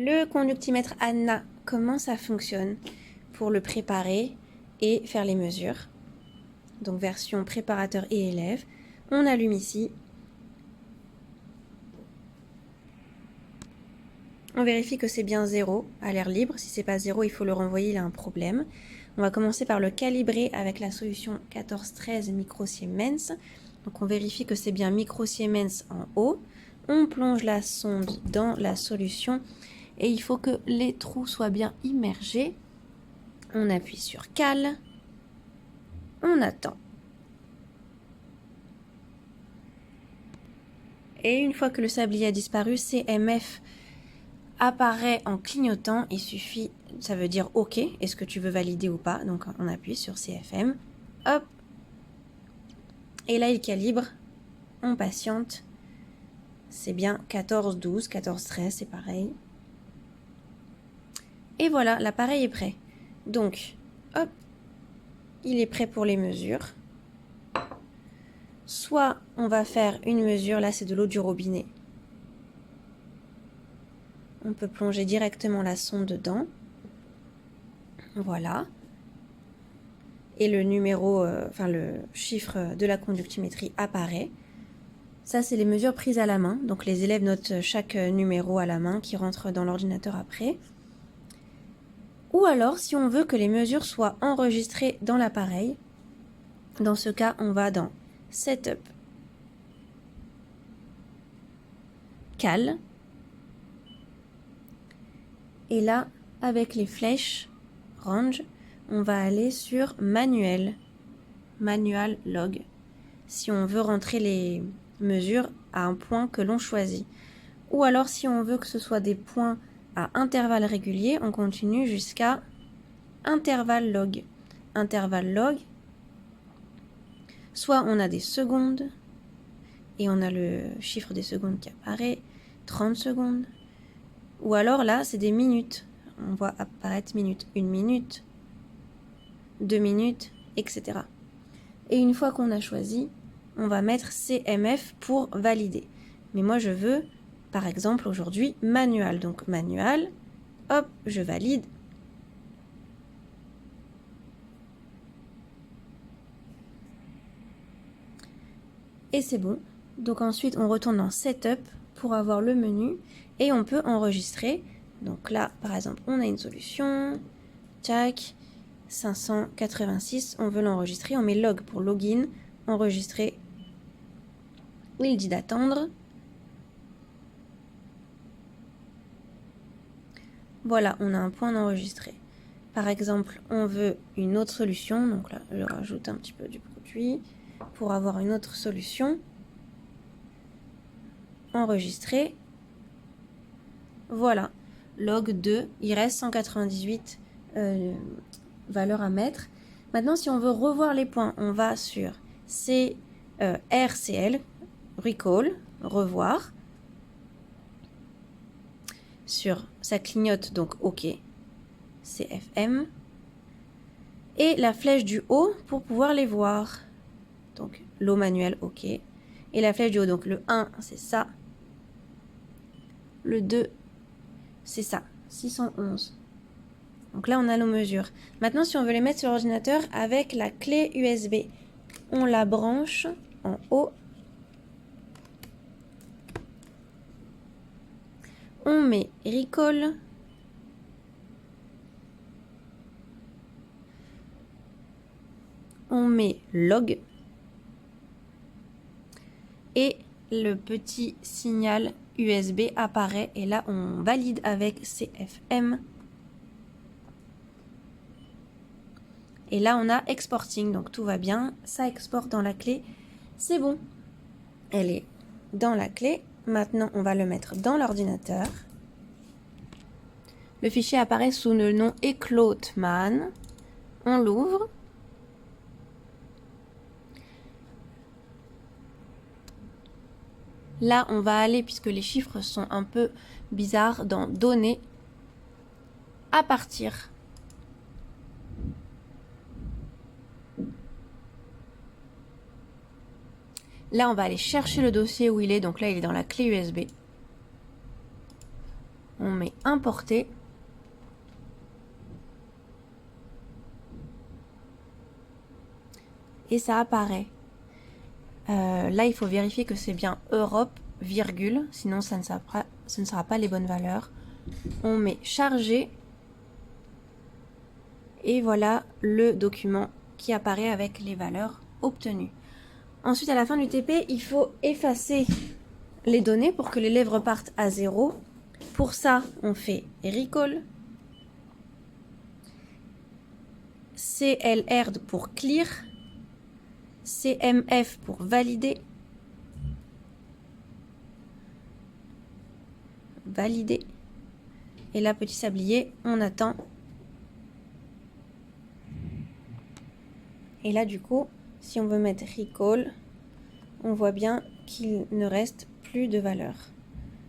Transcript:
Le conductimètre Anna, comment ça fonctionne pour le préparer et faire les mesures? Donc version préparateur et élève. On allume ici. On vérifie que c'est bien 0 à l'air libre. Si c'est pas 0, il faut le renvoyer, il a un problème. On va commencer par le calibrer avec la solution 1413 microsiemens. Donc on vérifie que c'est bien microsiemens en haut. On plonge la sonde dans la solution et il faut que les trous soient bien immergés. On appuie sur Cal. On attend. Et une fois que le sablier a disparu, CMF apparaît en clignotant. Il suffit, ça veut dire OK, est-ce que tu veux valider ou pas? Donc on appuie sur CFM. Hop. Et là, il calibre. On patiente. C'est bien 14, 12, 14, 13, c'est pareil. Et voilà, l'appareil est prêt. Donc, hop, il est prêt pour les mesures. Soit on va faire une mesure, là c'est de l'eau du robinet. On peut plonger directement la sonde dedans. Voilà. Et le numéro, le chiffre de la conductimétrie apparaît. Ça, c'est les mesures prises à la main. Donc les élèves notent chaque numéro à la main qui rentre dans l'ordinateur après. Ou alors, si on veut que les mesures soient enregistrées dans l'appareil, dans ce cas, on va dans Setup, Cal. Et là, avec les flèches Range, on va aller sur Manuel, Manual Log, si on veut rentrer les mesures à un point que l'on choisit. Ou alors, si on veut que ce soit des points à intervalles réguliers, on continue jusqu'à intervalle log. Intervalle log, soit on a des secondes, et on a le chiffre des secondes qui apparaît, 30 secondes. Ou alors là, c'est des minutes. On voit apparaître minutes, 1 minute, 2 minutes, etc. Et une fois qu'on a choisi, on va mettre CMF pour valider. Mais moi, je veux, par exemple, aujourd'hui, manual. Donc, manual, hop, je valide. Et c'est bon. Donc ensuite, on retourne dans Setup pour avoir le menu et on peut enregistrer. Donc là, par exemple, on a une solution. Tac, 586, on veut l'enregistrer. On met log pour login, enregistrer. Il dit d'attendre. Voilà, on a un point d'enregistrer. Par exemple, on veut une autre solution. Donc là, je rajoute un petit peu du produit pour avoir une autre solution. Enregistrer. Voilà, log 2, il reste 198 valeurs à mettre. Maintenant, si on veut revoir les points, on va sur RCL, recall, revoir. Sur ça clignote, donc OK, CFM. Et la flèche du haut pour pouvoir les voir. Donc, l'eau manuel, OK. Et la flèche du haut, donc le 1, c'est ça. Le 2, c'est ça, 611. Donc là, on a nos mesures. Maintenant, si on veut les mettre sur l'ordinateur avec la clé USB, on la branche en haut. On met Recall. On met Log. Et le petit signal USB apparaît. Et là, on valide avec CFM. Et là, on a exporting, donc tout va bien. Ça exporte dans la clé. C'est bon. Elle est dans la clé. Maintenant, on va le mettre dans l'ordinateur. Le fichier apparaît sous le nom eCloatman. On l'ouvre. Là, on va aller, puisque les chiffres sont un peu bizarres, dans Données, à partir. Là, on va aller chercher le dossier où il est. Donc là, il est dans la clé USB. On met importer. Et ça apparaît. Là, il faut vérifier que c'est bien Europe, virgule, sinon ça ne sera pas les bonnes valeurs. On met charger. Et voilà le document qui apparaît avec les valeurs obtenues. Ensuite, à la fin du TP, il faut effacer les données pour que l'élève reparte à 0. Pour ça, on fait recall. CLR pour clear. CMF pour valider. Valider. Et là, petit sablier, on attend. Et là, du coup, si on veut mettre recall, on voit bien qu'il ne reste plus de valeur.